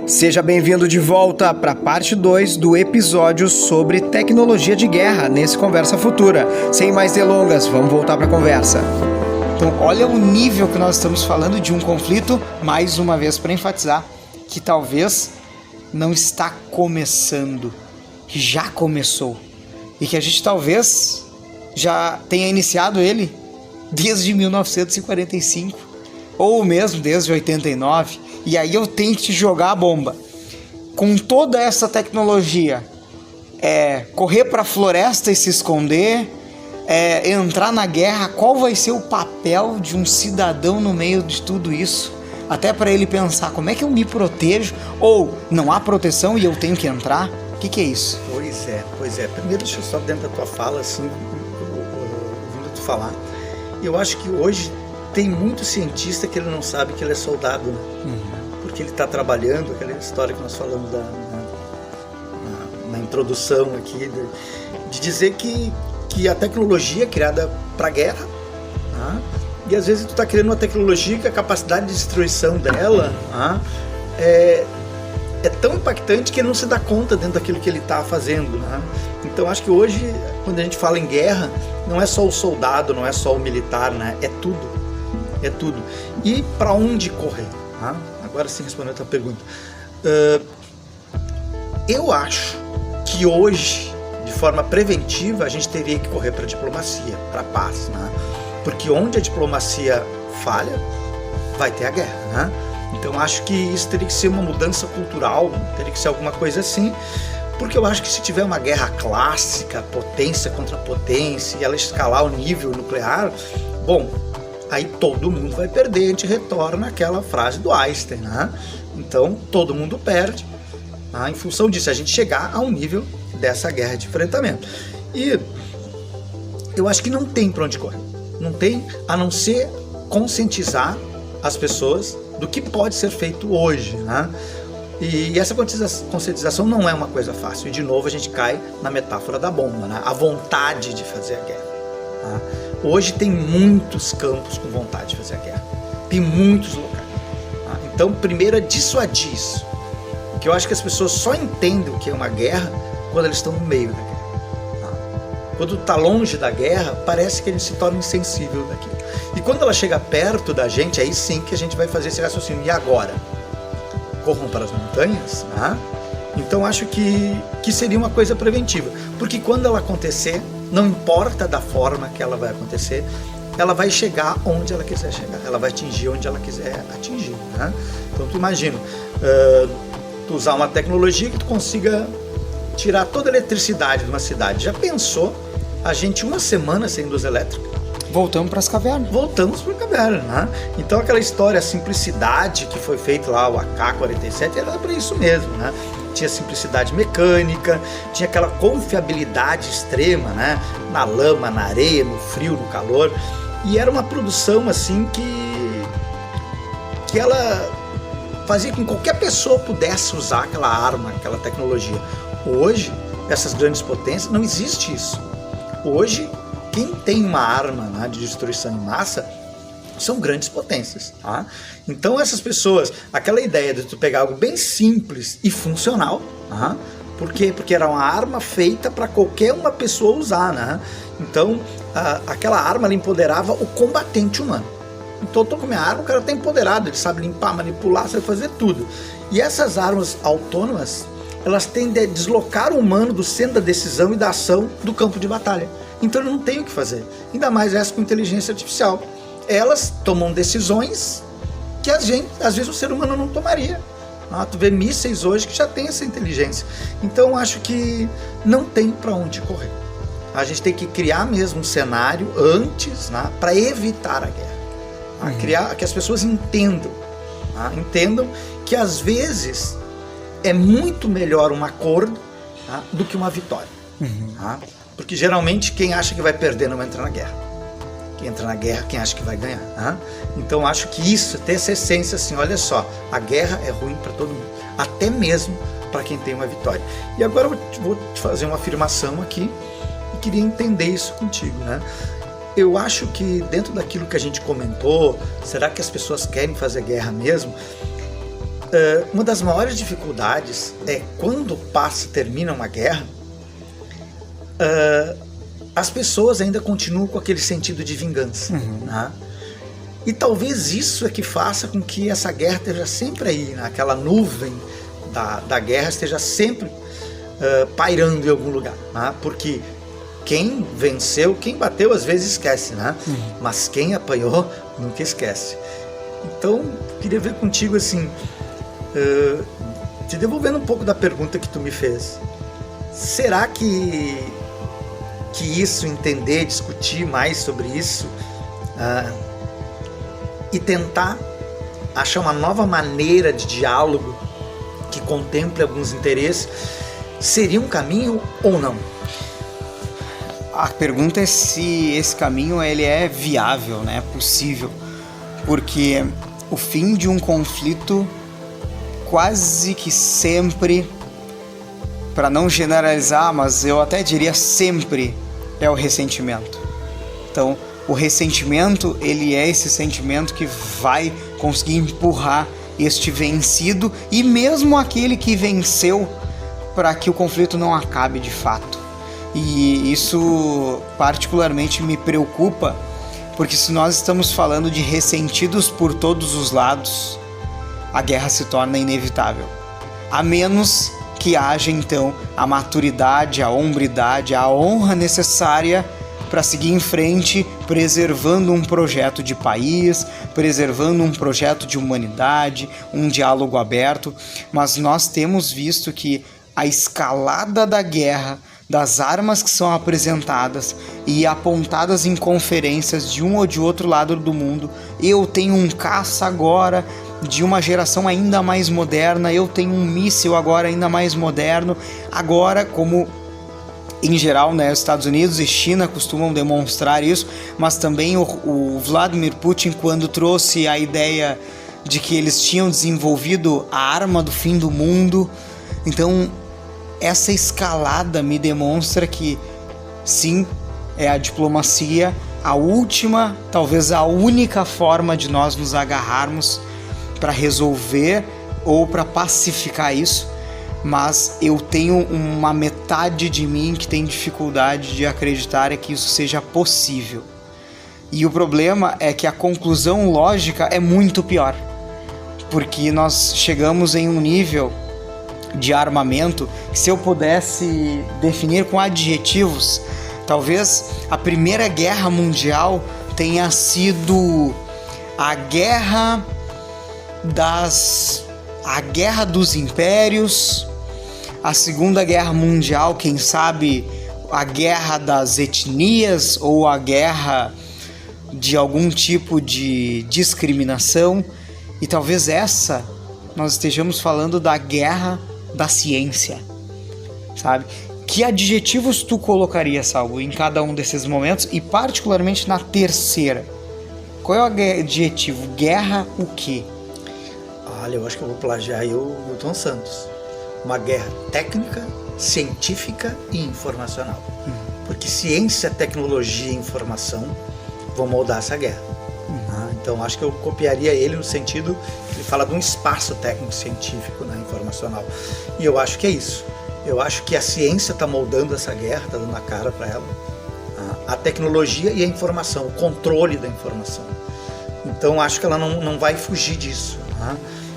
Seja bem-vindo de volta para a parte 2 do episódio sobre tecnologia de guerra nesse Conversa Futura. Sem mais delongas, vamos voltar para a conversa. Então, olha o nível que nós estamos falando de um conflito, mais uma vez para enfatizar, que talvez não está começando, que já começou. E que a gente talvez já tenha iniciado ele desde 1945, ou mesmo desde 89. E aí eu tenho que te jogar a bomba. Com toda essa tecnologia, correr para a floresta e se esconder, entrar na guerra, qual vai ser o papel de um cidadão no meio de tudo isso? Até para ele pensar, como é que eu me protejo? Ou não há proteção e eu tenho que entrar? O que é isso? Pois é. Primeiro, deixa eu só dentro da tua fala, assim, ouvindo tu falar. Eu acho que hoje tem muito cientista que ele não sabe que ele é soldado, né? Porque ele está trabalhando, aquela história que nós falamos na introdução aqui, de dizer que a tecnologia é criada para a guerra, tá? E às vezes tu está criando uma tecnologia que a capacidade de destruição dela é tão impactante que ele não se dá conta dentro daquilo que ele está fazendo, né? Então acho que hoje, quando a gente fala em guerra, não é só o soldado, não é só o militar, né? É tudo. E para onde correr? Tá? Agora sim, respondendo a tua pergunta. Eu acho que hoje, de forma preventiva, a gente teria que correr para a diplomacia, para a paz, né? Porque onde a diplomacia falha, vai ter a guerra, né? Então acho que isso teria que ser uma mudança cultural, teria que ser alguma coisa assim, porque eu acho que se tiver uma guerra clássica, potência contra potência, e ela escalar o nível nuclear, bom, aí todo mundo vai perder. A gente retorna àquela frase do Einstein, né? Então todo mundo perde, né? Em função disso, a gente chegar a um nível dessa guerra de enfrentamento. E eu acho que não tem para onde correr, não tem, a não ser conscientizar as pessoas do que pode ser feito hoje, né? E essa conscientização não é uma coisa fácil. E de novo a gente cai na metáfora da bomba, né? A vontade de fazer a guerra, né? Hoje tem muitos campos com vontade de fazer a guerra, tem muitos locais, né? Então primeiro é dissuadir isso, porque eu acho que as pessoas só entendem o que é uma guerra quando eles estão no meio da guerra, né? Quando está longe da guerra, parece que a gente se torna insensível daquilo. E quando ela chega perto da gente, aí sim que a gente vai fazer esse raciocínio. E agora? Corram para as montanhas? Né? Então acho que seria uma coisa preventiva. Porque quando ela acontecer, não importa da forma que ela vai acontecer, ela vai chegar onde ela quiser chegar. Ela vai atingir onde ela quiser atingir. Né? Então tu imagina, tu usar uma tecnologia que tu consiga tirar toda a eletricidade de uma cidade. Já pensou a gente uma semana sem luz elétrica? Voltamos para as cavernas. Voltamos para a caverna, né? Então aquela história, a simplicidade que foi feita lá, o AK-47, era para isso mesmo, né? Tinha simplicidade mecânica, tinha aquela confiabilidade extrema, né? Na lama, na areia, no frio, no calor. E era uma produção assim que ela fazia com que qualquer pessoa pudesse usar aquela arma, aquela tecnologia. Hoje, essas grandes potências, não existe isso. Hoje, quem tem uma arma, né, de destruição em massa são grandes potências, tá? Então essas pessoas, aquela ideia de tu pegar algo bem simples e funcional, tá? Por quê? Porque era uma arma feita para qualquer uma pessoa usar, né? Então aquela arma ela empoderava o combatente humano. Então eu tô com minha arma, o cara tá empoderado, ele sabe limpar, manipular, sabe fazer tudo. E essas armas autônomas, elas tendem a deslocar o humano do centro da decisão e da ação do campo de batalha. Então ele não tem o que fazer, ainda mais essa com inteligência artificial. Elas tomam decisões que às vezes o ser humano não tomaria. Tu vê mísseis hoje que já tem essa inteligência. Então acho que não tem para onde correr. A gente tem que criar mesmo um cenário antes, né, para evitar a guerra. Criar que as pessoas entendam que às vezes é muito melhor um acordo, tá, do que uma vitória. Tá? Porque geralmente quem acha que vai perder não vai entrar na guerra. Quem entra na guerra, quem acha que vai ganhar. Né? Então acho que isso tem essa essência assim, olha só, a guerra é ruim para todo mundo, até mesmo para quem tem uma vitória. E agora eu vou te fazer uma afirmação aqui e queria entender isso contigo, né? Eu acho que dentro daquilo que a gente comentou, será que as pessoas querem fazer guerra mesmo? uma das maiores dificuldades é quando termina uma guerra, as pessoas ainda continuam com aquele sentido de vingança. Né? E talvez isso é que faça com que essa guerra esteja sempre aí, né? Aquela nuvem da guerra esteja sempre pairando em algum lugar. Né? Porque quem venceu, quem bateu às vezes esquece, né? Mas quem apanhou nunca esquece. Então, queria ver contigo assim, te devolvendo um pouco da pergunta que tu me fez. Será que isso, entender, discutir mais sobre isso e tentar achar uma nova maneira de diálogo que contemple alguns interesses, seria um caminho ou não? A pergunta é se esse caminho ele é viável, né? Possível. Porque o fim de um conflito quase que sempre, para não generalizar, mas eu até diria sempre, é o ressentimento. Então, o ressentimento, ele é esse sentimento que vai conseguir empurrar este vencido e mesmo aquele que venceu para que o conflito não acabe de fato. E isso particularmente me preocupa, porque se nós estamos falando de ressentidos por todos os lados, a guerra se torna inevitável. A menos que haja então a maturidade, a hombridade, a honra necessária para seguir em frente, preservando um projeto de país, preservando um projeto de humanidade, um diálogo aberto. Mas nós temos visto que a escalada da guerra, das armas que são apresentadas e apontadas em conferências de um ou de outro lado do mundo, eu tenho um caça agora de uma geração ainda mais moderna, eu tenho um míssil agora ainda mais moderno, agora como em geral, né, os Estados Unidos e China costumam demonstrar isso, mas também o Vladimir Putin, quando trouxe a ideia de que eles tinham desenvolvido a arma do fim do mundo. Então essa escalada me demonstra que sim, é a diplomacia a última, talvez a única forma de nós nos agarrarmos para resolver ou para pacificar isso, mas eu tenho uma metade de mim que tem dificuldade de acreditar que isso seja possível. E o problema é que a conclusão lógica é muito pior, porque nós chegamos em um nível de armamento que, se eu pudesse definir com adjetivos, talvez a Primeira Guerra Mundial tenha sido a guerra dos impérios, a Segunda Guerra Mundial, quem sabe a guerra das etnias ou a guerra de algum tipo de discriminação, e talvez essa nós estejamos falando da guerra da ciência, sabe? Que adjetivos tu colocaria, Salvo, em cada um desses momentos e particularmente na terceira? Qual é o adjetivo? Guerra o quê? Olha, eu acho que eu vou plagiar aí o Milton Santos. Uma guerra técnica, científica e informacional. Porque ciência, tecnologia e informação vão moldar essa guerra. Então acho que eu copiaria ele no sentido que ele fala de um espaço técnico-científico, né, informacional. E eu acho que é isso. Eu acho que a ciência está moldando essa guerra, está dando a cara para ela. A tecnologia e a informação, o controle da informação. Então acho que ela não vai fugir disso. Né?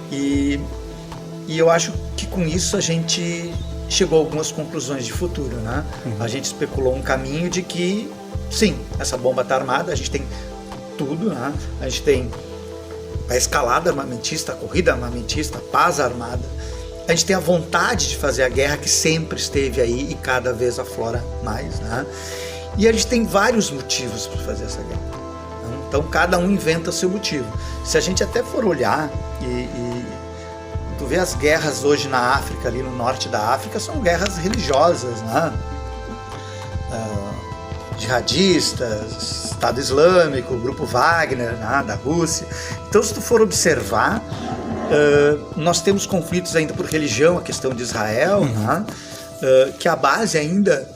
E eu acho que com isso a gente chegou a algumas conclusões de futuro. Né? A gente especulou um caminho de que, sim, essa bomba está armada, a gente tem tudo, né? A gente tem a escalada armamentista, a corrida armamentista, a paz armada. A gente tem a vontade de fazer a guerra que sempre esteve aí e cada vez aflora mais, né? E a gente tem vários motivos para fazer essa guerra. Então cada um inventa seu motivo. Se a gente até for olhar e tu vê as guerras hoje na África, ali no norte da África, são guerras religiosas, né? Jihadistas, Estado Islâmico, o Grupo Wagner, né, da Rússia. Então, se tu for observar, nós temos conflitos ainda por religião, a questão de Israel, né, que a base ainda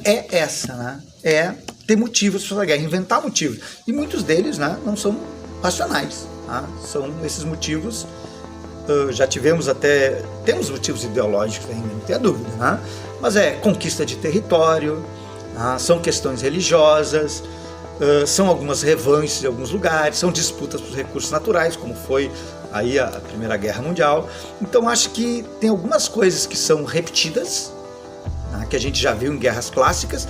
é essa, né, é ter motivos para a guerra, inventar motivos. E muitos deles, né, não são racionais, né, são esses motivos já tivemos temos motivos ideológicos ainda, não tenha dúvida, né? Mas é conquista de território, são questões religiosas, são algumas revanches em alguns lugares, são disputas por recursos naturais, como foi aí a Primeira Guerra Mundial. Então acho que tem algumas coisas que são repetidas, né, que a gente já viu em guerras clássicas,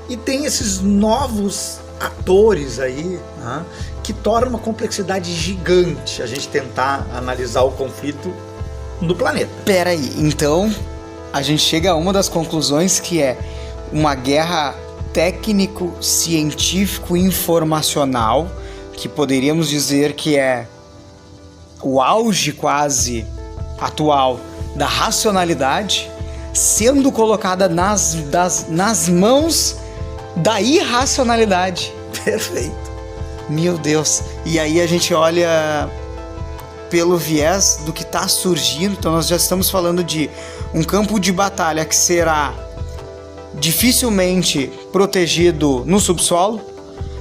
e tem esses novos atores aí, né, que tornam uma complexidade gigante a gente tentar analisar o conflito no planeta. Peraí, então a gente chega a uma das conclusões, que é uma guerra técnico-científico-informacional, que poderíamos dizer que é o auge quase atual da racionalidade, sendo colocada nas mãos da irracionalidade. Perfeito. Meu Deus. E aí a gente olha pelo viés do que está surgindo. Então nós já estamos falando de um campo de batalha que será dificilmente protegido no subsolo,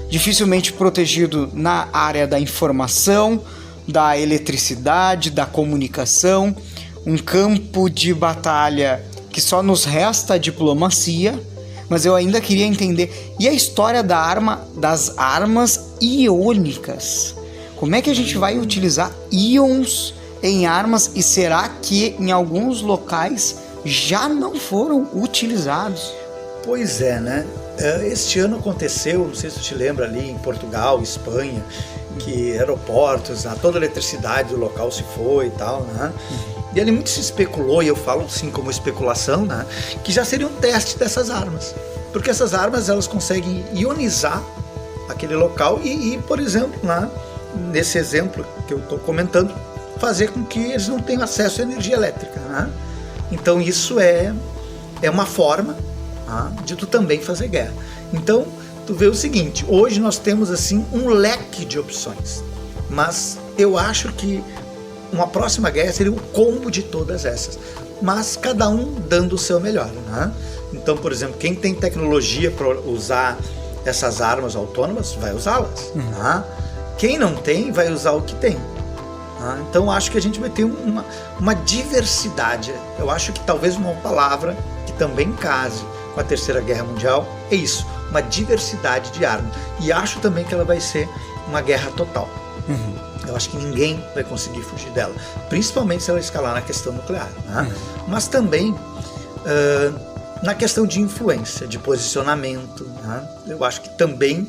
dificilmente protegido na área da informação, da eletricidade, da comunicação, um campo de batalha que só nos resta a diplomacia. Mas eu ainda queria entender, e a história das armas iônicas? Como é que a gente vai utilizar íons em armas, e será que em alguns locais já não foram utilizados? Pois é, né? Este ano aconteceu, não sei se tu te lembra, ali em Portugal, Espanha, que aeroportos, toda a eletricidade do local se foi e tal, né? E ali muito se especulou, e eu falo assim como especulação, né, que já seria um teste dessas armas. Porque essas armas, elas conseguem ionizar aquele local e por exemplo, né, nesse exemplo que eu estou comentando, fazer com que eles não tenham acesso à energia elétrica, né? Então isso é uma forma, né, de tu também fazer guerra. Então, tu vê o seguinte, hoje nós temos assim um leque de opções, mas eu acho que uma próxima guerra seria o combo de todas essas, mas cada um dando o seu melhor, né? Então, por exemplo, quem tem tecnologia para usar essas armas autônomas vai usá-las, né? Quem não tem vai usar o que tem, né? Então acho que a gente vai ter uma diversidade. Eu acho que talvez uma palavra que também case com a Terceira Guerra Mundial é isso, uma diversidade de armas, e acho também que ela vai ser uma guerra total. Eu acho que ninguém vai conseguir fugir dela, principalmente se ela escalar na questão nuclear, né? Mas também na questão de influência, de posicionamento, né? Eu acho que também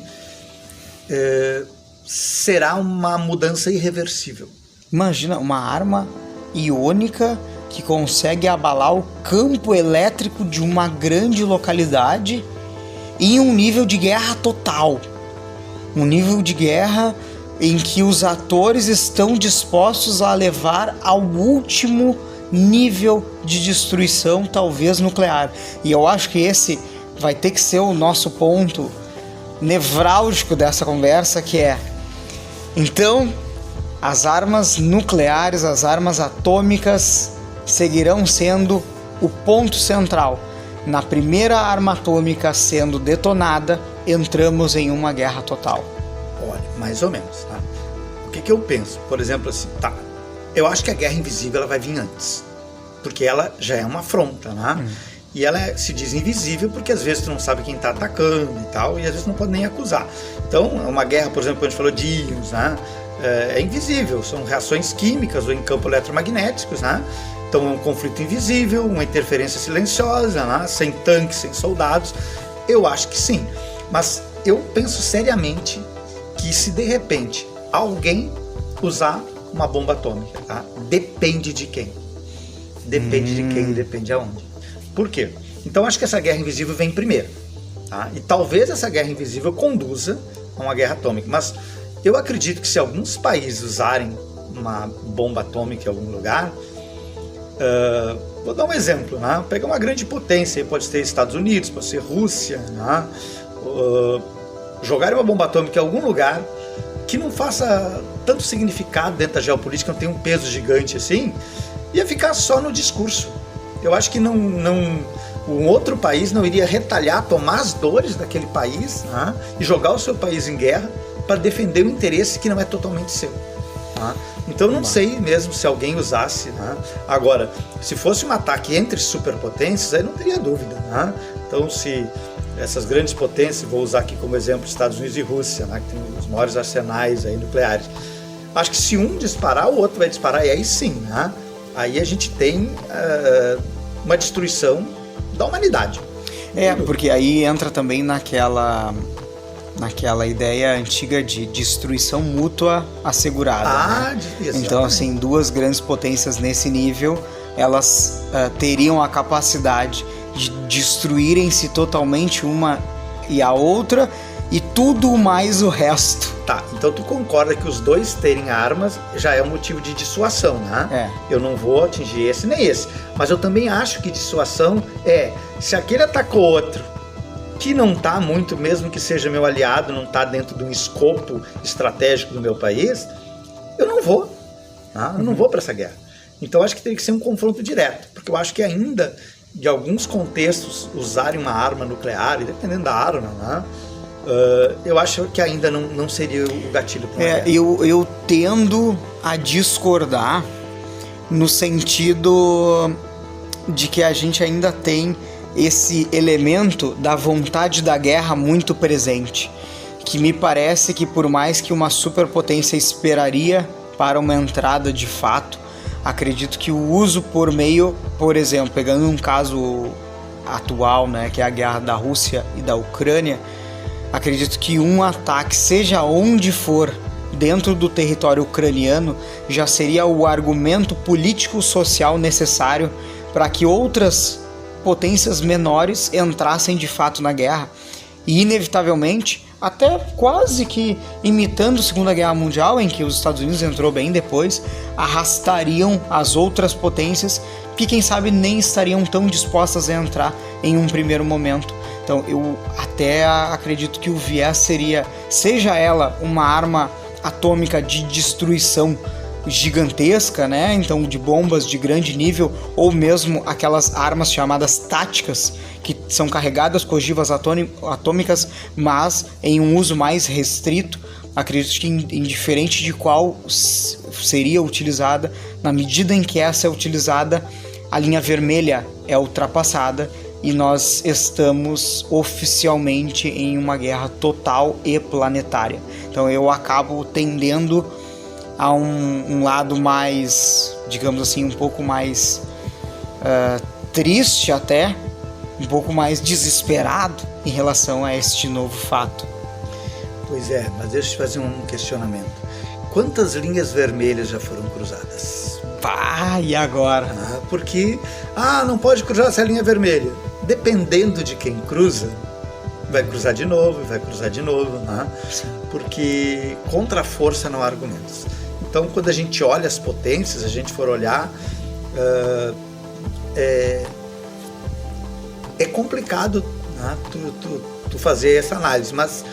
será uma mudança irreversível. Imagina uma arma iônica que consegue abalar o campo elétrico de uma grande localidade em um nível de guerra total. Um nível de guerra em que os atores estão dispostos a levar ao último nível de destruição, talvez nuclear. E eu acho que esse vai ter que ser o nosso ponto nevrálgico dessa conversa, que é: então, as armas nucleares, as armas atômicas seguirão sendo o ponto central. Na primeira arma atômica sendo detonada, entramos em uma guerra total. Olha, mais ou menos, tá? O que eu penso? Por exemplo, assim, tá, eu acho que a guerra invisível ela vai vir antes, porque ela já é uma afronta, né? E ela se diz invisível porque às vezes tu não sabe quem está atacando e tal, e às vezes não pode nem acusar. Então, uma guerra, por exemplo, quando a gente falou de íons, né? É invisível, são reações químicas ou em campo eletromagnéticos, né? Então é um conflito invisível, uma interferência silenciosa, né? Sem tanques, sem soldados. Eu acho que sim, mas eu penso seriamente que se de repente alguém usar uma bomba atômica, tá? Depende de quem. Depende de quem, depende aonde. Por quê? Então acho que essa guerra invisível vem primeiro, tá? E talvez essa guerra invisível conduza a uma guerra atômica, mas eu acredito que se alguns países usarem uma bomba atômica em algum lugar, vou dar um exemplo, né? Pegar uma grande potência, pode ser Estados Unidos, pode ser Rússia, né? Jogarem uma bomba atômica em algum lugar que não faça tanto significado dentro da geopolítica, não tem um peso gigante assim, ia ficar só no discurso. Eu acho que um outro país não iria retalhar, tomar as dores daquele país, né? E jogar o seu país em guerra para defender um interesse que não é totalmente seu. Tá? Então não sei mesmo se alguém usasse. Tá? Agora, se fosse um ataque entre superpotências, aí não teria dúvida. Tá? Então se essas grandes potências, vou usar aqui como exemplo Estados Unidos e Rússia, né, que tem os maiores arsenais aí nucleares, acho que se um disparar, o outro vai disparar, e aí sim, né? Aí a gente tem uma destruição da humanidade. Porque aí entra também naquela ideia antiga de destruição mútua assegurada. Né? Então, assim, duas grandes potências nesse nível, elas teriam a capacidade de destruírem-se totalmente uma e a outra, e tudo mais o resto. Tá, então tu concorda que os dois terem armas já é um motivo de dissuasão, né? Eu não vou atingir esse nem esse. Mas eu também acho que dissuasão se aquele atacou outro que não tá muito, mesmo que seja meu aliado, não tá dentro de um escopo estratégico do meu país, eu não vou. Tá? Eu não vou para essa guerra. Então acho que teria que ser um confronto direto, porque eu acho que ainda, de alguns contextos, usarem uma arma nuclear, e dependendo da arma, né? Eu acho que ainda não seria o gatilho para uma guerra. Eu tendo a discordar no sentido de que a gente ainda tem esse elemento da vontade da guerra muito presente, que me parece que por mais que uma superpotência esperaria para uma entrada de fato, acredito que o uso por meio, por exemplo, pegando um caso atual, né, que é a guerra da Rússia e da Ucrânia, acredito que um ataque, seja onde for, dentro do território ucraniano, já seria o argumento político-social necessário para que outras potências menores entrassem de fato na guerra. E, inevitavelmente, até quase que imitando a Segunda Guerra Mundial, em que os Estados Unidos entrou bem depois, arrastariam as outras potências que, quem sabe, nem estariam tão dispostas a entrar em um primeiro momento. Então eu até acredito que o viés seja ela uma arma atômica de destruição gigantesca, né? Então de bombas de grande nível, ou mesmo aquelas armas chamadas táticas, que são carregadas com ogivas atômicas, mas em um uso mais restrito. Acredito que indiferente de qual seria utilizada, na medida em que essa é utilizada, a linha vermelha é ultrapassada e nós estamos oficialmente em uma guerra total e planetária. Então eu acabo tendendo a um lado mais, digamos assim, um pouco mais triste até, um pouco mais desesperado em relação a este novo fato. Pois é, mas deixa eu te fazer um questionamento. Quantas linhas vermelhas já foram cruzadas? E agora? Porque, não pode cruzar essa linha vermelha. Dependendo de quem cruza, vai cruzar de novo, né? Porque contra a força não há argumentos. Então, quando a gente olha as potências, a gente for olhar, é complicado, né, tu fazer essa análise, mas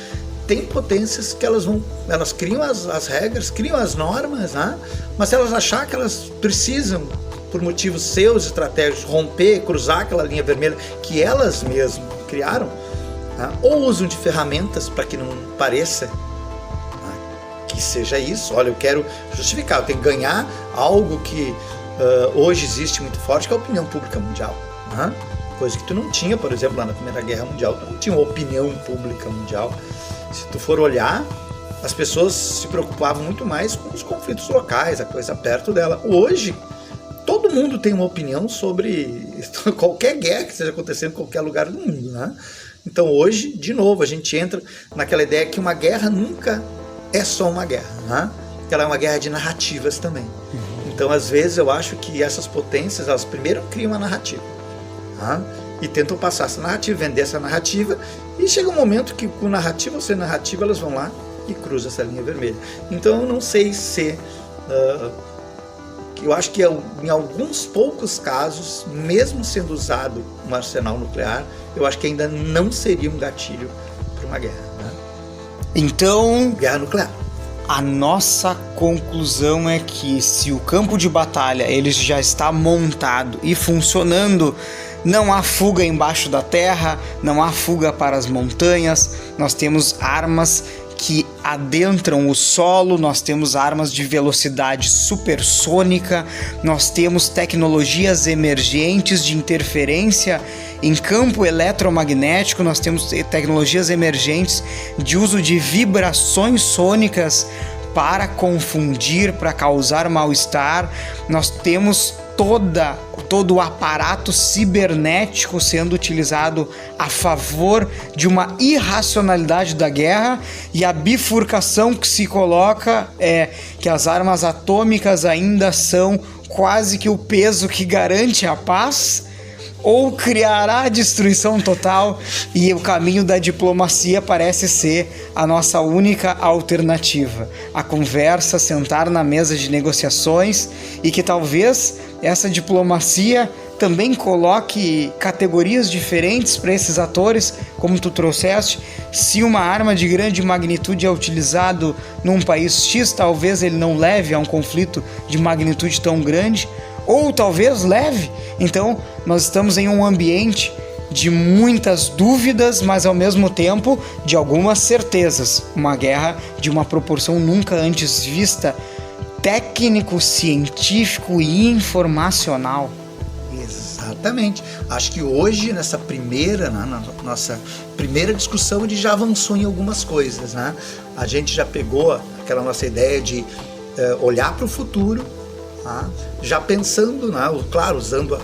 tem potências que elas criam as regras, criam as normas, né? Mas se elas achar que elas precisam, por motivos seus estratégicos, romper, cruzar aquela linha vermelha que elas mesmas criaram, né? Ou usam de ferramentas para que não pareça, né, que seja isso. Olha, eu quero justificar, eu tenho que ganhar algo que hoje existe muito forte, que é a opinião pública mundial, né? Coisa que tu não tinha, por exemplo, lá na Primeira Guerra Mundial, tu não tinha uma opinião pública mundial. Se tu for olhar, as pessoas se preocupavam muito mais com os conflitos locais, a coisa perto dela. Hoje, todo mundo tem uma opinião sobre qualquer guerra que esteja acontecendo em qualquer lugar do mundo, né? Então hoje, de novo, a gente entra naquela ideia que uma guerra nunca é só uma guerra, né? Que ela é uma guerra de narrativas também. Então, às vezes, eu acho que essas potências, elas primeiro criam uma narrativa, né? E tentam passar essa narrativa, vender essa narrativa, e chega um momento que, com narrativa ou sem narrativa, elas vão lá e cruzam essa linha vermelha. Então eu não sei se... eu acho que em alguns poucos casos, mesmo sendo usado um arsenal nuclear, eu acho que ainda não seria um gatilho para uma guerra, né? Então, guerra nuclear. A nossa conclusão é que, se o campo de batalha ele já está montado e funcionando, não há fuga embaixo da terra, não há fuga para as montanhas. Nós temos armas que adentram o solo, nós temos armas de velocidade supersônica, nós temos tecnologias emergentes de interferência em campo eletromagnético, nós temos tecnologias emergentes de uso de vibrações sônicas para confundir, para causar mal-estar. Nós temos todo o aparato cibernético sendo utilizado a favor de uma irracionalidade da guerra, e a bifurcação que se coloca é que as armas atômicas ainda são quase que o peso que garante a paz, ou criará destruição total, e o caminho da diplomacia parece ser a nossa única alternativa. A conversa, sentar na mesa de negociações, e que talvez essa diplomacia também coloque categorias diferentes para esses atores, como tu trouxeste. Se uma arma de grande magnitude é utilizado num país X, talvez ele não leve a um conflito de magnitude tão grande, ou talvez leve. Então nós estamos em um ambiente de muitas dúvidas, mas ao mesmo tempo de algumas certezas. Uma guerra de uma proporção nunca antes vista, técnico, científico e informacional. Exatamente. Acho que hoje, nessa primeira, na nossa primeira discussão, a gente já avançou em algumas coisas, né? A gente já pegou aquela nossa ideia de olhar para o futuro, tá? Já pensando, né? Claro, usando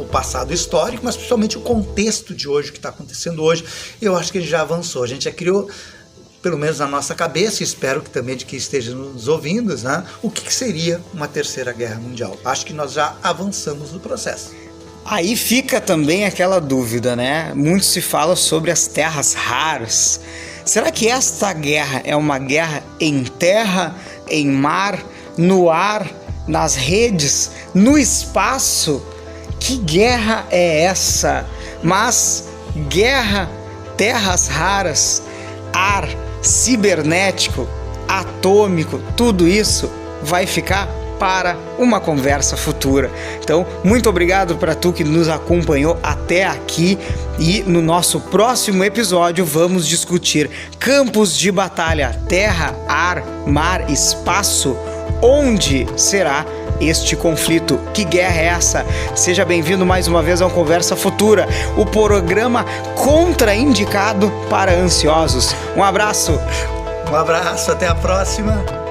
o passado histórico, mas principalmente o contexto de hoje, o que está acontecendo hoje. Eu acho que a gente já avançou, a gente já criou, pelo menos na nossa cabeça, e espero que também de quem esteja nos ouvindo, né? O que seria uma terceira guerra mundial. Acho que nós já avançamos no processo. Aí fica também aquela dúvida, né? Muito se fala sobre as terras raras. Será que esta guerra é uma guerra em terra, em mar, no ar, nas redes, no espaço? Que guerra é essa? Mas guerra, terras raras, ar, cibernético, atômico, tudo isso vai ficar para uma conversa futura. Então, muito obrigado para tu que nos acompanhou até aqui, e no nosso próximo episódio vamos discutir campos de batalha, terra, ar, mar, espaço. Onde será este conflito? Que guerra é essa? Seja bem-vindo mais uma vez ao Conversa Futura, o programa contraindicado para ansiosos. Um abraço! Um abraço, até a próxima!